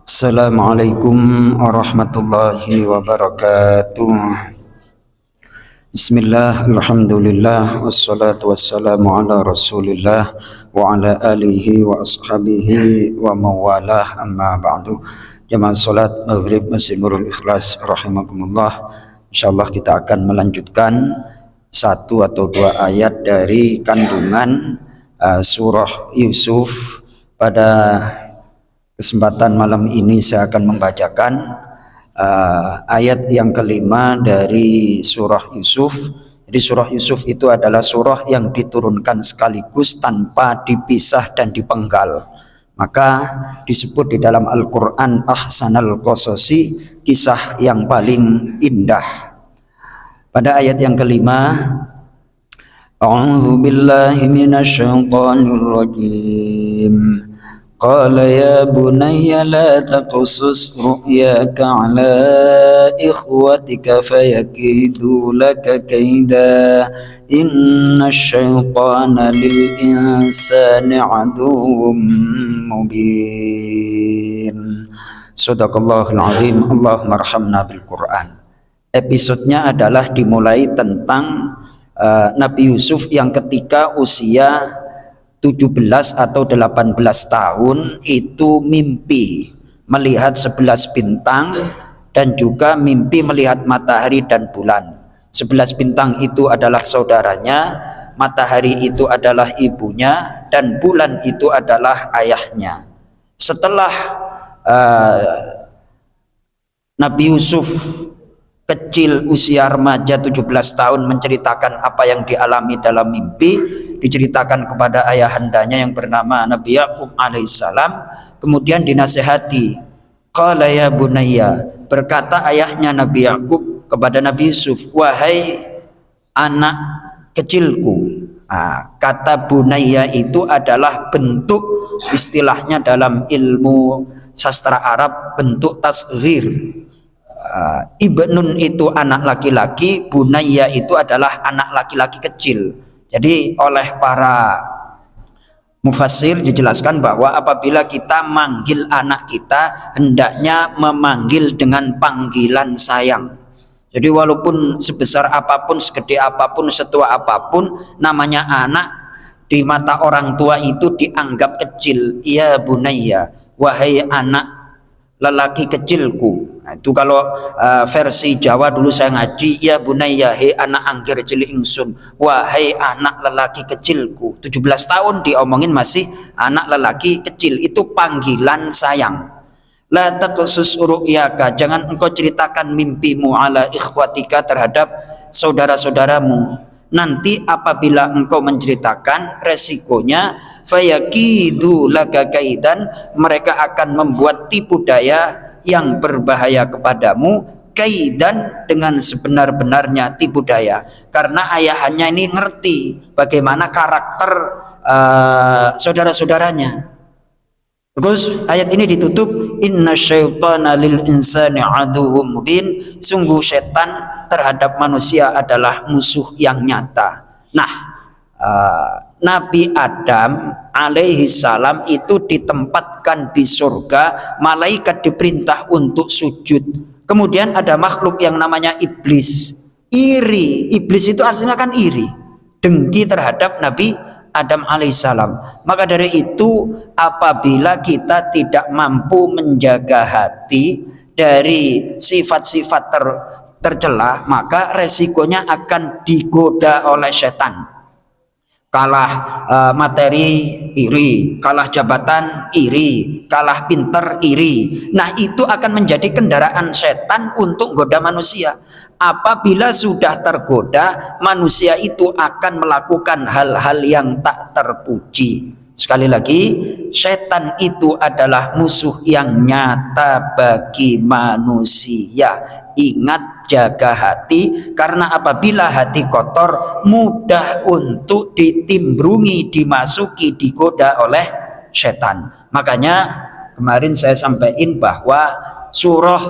Assalamualaikum warahmatullahi wabarakatuh. Bismillah, alhamdulillah, wassalatu wassalamu ala rasulillah wa ala alihi wa ashabihi wa mawalah, amma ba'du. Jamaah salat maghrib Masjid Nurul Ikhlas rahimakumullah. Insyaallah kita akan melanjutkan satu atau dua ayat dari kandungan surah Yusuf. Pada kesempatan malam ini saya akan membacakan ayat yang kelima dari surah Yusuf. Jadi surah Yusuf itu adalah surah yang diturunkan sekaligus tanpa dipisah dan dipenggal. Maka disebut di dalam Al-Quran ahsanal qasasi, kisah yang paling indah. Pada ayat yang kelima, A'udzu billahi minasyaitonir rajim. قال يا بني لا تقصص رؤياك على إخوتك فيكيدوا لك كيدا إن الشيطان للإنسان عدو مبين. Sadaqallahul azim. Allahumma arhamna bil Quran. Episodenya adalah dimulai tentang Nabi Yusuf yang ketika usia 17 atau 18 tahun itu mimpi melihat 11 bintang dan juga mimpi melihat matahari dan bulan. 11 bintang itu adalah saudaranya, matahari itu adalah ibunya, dan bulan itu adalah ayahnya. Setelah Nabi Yusuf kecil usia remaja 17 tahun menceritakan apa yang dialami dalam mimpi, diceritakan kepada ayahandanya yang bernama Nabi Yakub alaihissalam, kemudian dinasehati. Qala ya bunayya, berkata ayahnya Nabi Yakub kepada Nabi Yusuf, wahai anak kecilku. Kata bunayya itu adalah bentuk, istilahnya dalam ilmu sastra Arab, bentuk tasghir. Ibnun itu anak laki-laki, bunayya itu adalah anak laki-laki kecil. Jadi oleh para mufassir dijelaskan bahwa apabila kita manggil anak kita, hendaknya memanggil dengan panggilan sayang. Jadi walaupun sebesar apapun, segede apapun, setua apapun, namanya anak di mata orang tua itu dianggap kecil. Ya bunayya, wahai anak lelaki kecilku. Itu kalau versi Jawa dulu saya ngaji, ya bunayya, he anak anggir cilik ingsun, wahai anak lelaki kecilku. 17 tahun diomongin masih anak lelaki kecil, itu panggilan sayang. La taqsus ru'yaka, jangan engkau ceritakan mimpimu ala ikhwatika, terhadap saudara-saudaramu. Nanti apabila engkau menceritakan, resikonya fayakidu laka kaidan, mereka akan membuat tipu daya yang berbahaya kepadamu, kaidan, dengan sebenar-benarnya tipu daya. Karena ayahannya ini ngerti bagaimana karakter saudara-saudaranya. Terus ayat ini ditutup, inna syaitana lil insani aduwwum mubin, sungguh setan terhadap manusia adalah musuh yang nyata. Nah, Nabi Adam alaihi salam itu ditempatkan di surga, malaikat diperintah untuk sujud. Kemudian ada makhluk yang namanya iblis. Iri, iblis itu artinya kan iri, dengki terhadap Nabi Adam alaihissalam. Maka dari itu, apabila kita tidak mampu menjaga hati dari sifat-sifat tercela, maka resikonya akan digoda oleh setan. Kalah materi iri, kalah jabatan iri, kalah pinter iri. Nah, itu akan menjadi kendaraan setan untuk goda manusia. Apabila sudah tergoda, manusia itu akan melakukan hal-hal yang tak terpuji. Sekali lagi, setan itu adalah musuh yang nyata bagi manusia. Ingat, jaga hati, karena apabila hati kotor, mudah untuk ditimbrungi, dimasuki, digoda oleh setan. Makanya kemarin saya sampaikan bahwa surah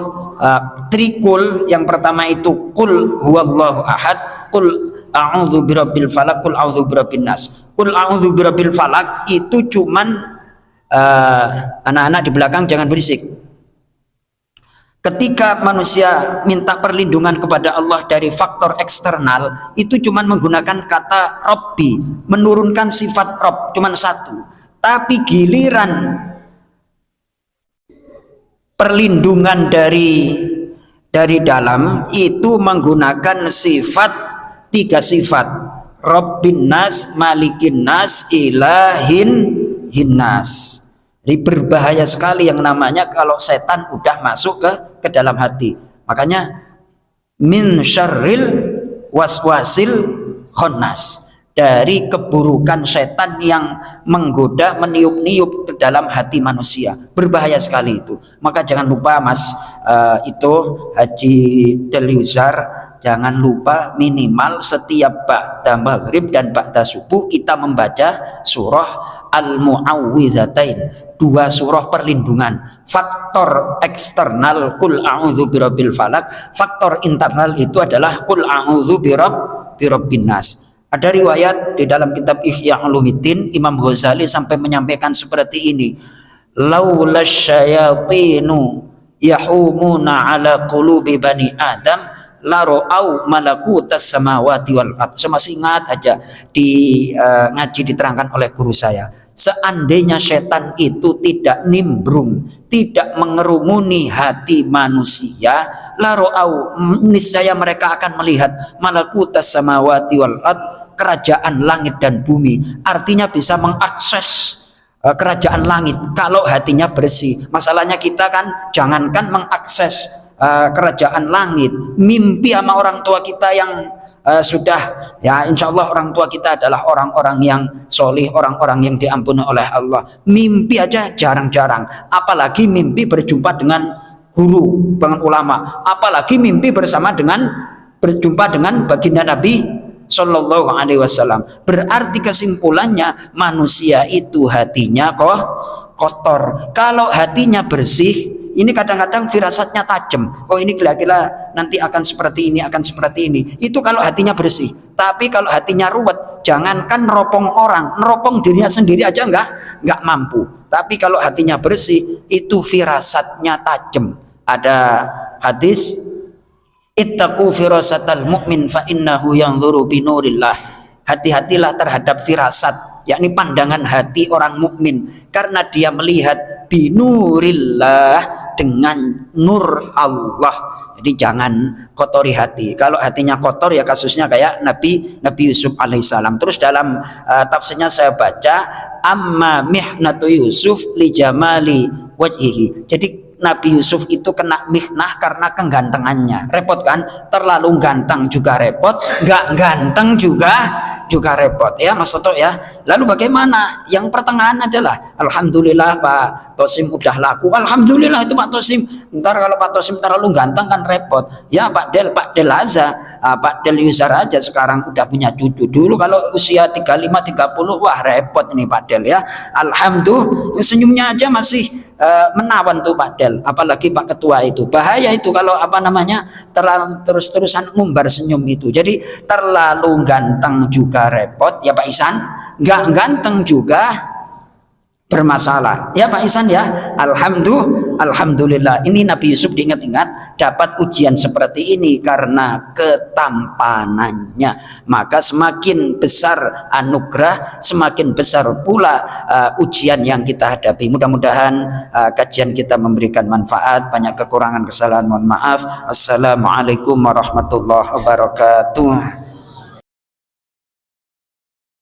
trikul yang pertama itu kul huwallahu ahad, kul a'udzu birabbil falaq, kul a'udzu birabbin nas. Kul a'udzu birabbil falaq itu cuman anak-anak di belakang jangan berisik. Ketika manusia minta perlindungan kepada Allah dari faktor eksternal, itu cuma menggunakan kata Rabbi, menurunkan sifat Rabb, cuma satu. Tapi giliran perlindungan dari dalam itu menggunakan sifat, tiga sifat: Rabbin nas, Malikin nas, Ilahin hinnas. Jadi berbahaya sekali yang namanya kalau setan udah masuk ke dalam hati. Makanya min syarril waswasil khannas, dari keburukan setan yang menggoda, meniup-niup ke dalam hati manusia. Berbahaya sekali itu. Maka jangan lupa Mas, itu Haji Deliuzar, jangan lupa minimal setiap ba'da maghrib dan ba'da subuh kita membaca surah Al-Mu'awwidzatain, dua surah perlindungan. Faktor eksternal kul a'udzu birabbil falak, faktor internal itu adalah kul a'udzu birabbin nas. Ada riwayat di dalam kitab Ihya Ulumuddin, Imam Ghazali sampai menyampaikan seperti ini: laula syayatinu yahumuna ala qulubi bani adam la ra'au malakutas samawati wal ard. Saya masih ingat aja di ngaji diterangkan oleh guru saya, seandainya setan itu tidak nimbrung, tidak mengerumuni hati manusia, la ra'au, niscaya mereka akan melihat malakutas samawati wal ard, kerajaan langit dan bumi. Artinya bisa mengakses kerajaan langit kalau hatinya bersih. Masalahnya kita kan jangankan mengakses kerajaan langit, mimpi sama orang tua kita yang sudah, ya insya Allah orang tua kita adalah orang-orang yang solih, orang-orang yang diampuni oleh Allah. Mimpi aja jarang-jarang, apalagi mimpi berjumpa dengan guru, dengan ulama, apalagi mimpi berjumpa dengan baginda Nabi Sallallahu Alaihi Wasallam. Berarti kesimpulannya manusia itu hatinya kotor. Kalau hatinya bersih, ini kadang-kadang firasatnya tajam. Oh ini kira-kira nanti akan seperti ini, akan seperti ini. Itu kalau hatinya bersih. Tapi kalau hatinya ruwet, jangankan neropong orang, neropong dirinya sendiri aja nggak mampu. Tapi kalau hatinya bersih, itu firasatnya tajam. Ada hadis, ittaqu firasatal mu'min fa innahu yanzuru binurillah. Hati-hatilah terhadap firasat, yakni pandangan hati orang mukmin, karena dia melihat binurillah, dengan nur Allah. Jadi jangan kotori hati. Kalau hatinya kotor ya kasusnya kayak Nabi Yusuf alaihissalam. Terus dalam tafsirnya saya baca, amma mihnatu Yusuf li jamali wajhihi. Jadi Nabi Yusuf itu kena mihnah karena kegantengannya. Repot kan? Terlalu ganteng juga repot, nggak ganteng juga repot ya Mas Toto ya. Lalu bagaimana? Yang pertengahan adalah alhamdulillah Pak Tosim udah laku. Alhamdulillah itu Pak Tosim. Ntar kalau Pak Tosim terlalu ganteng kan repot. Ya Pak Del aja, Pak Del Yuzar aja sekarang udah punya cucu. Dulu kalau usia 35 30 wah repot nih Pak Del ya. Alhamdulillah senyumnya aja masih menawan tuh Pak Del, apalagi Pak Ketua itu. Bahaya itu kalau terus-terusan ngumbar senyum itu. Jadi terlalu ganteng juga repot ya Pak Isan, nggak ganteng juga bermasalah ya Pak Isan ya. Alhamdulillah ini Nabi Yusuf diingat-ingat dapat ujian seperti ini karena ketampanannya. Maka semakin besar anugerah, semakin besar pula ujian yang kita hadapi. Mudah-mudahan kajian kita memberikan manfaat. Banyak kekurangan kesalahan mohon maaf. Assalamualaikum warahmatullahi wabarakatuh.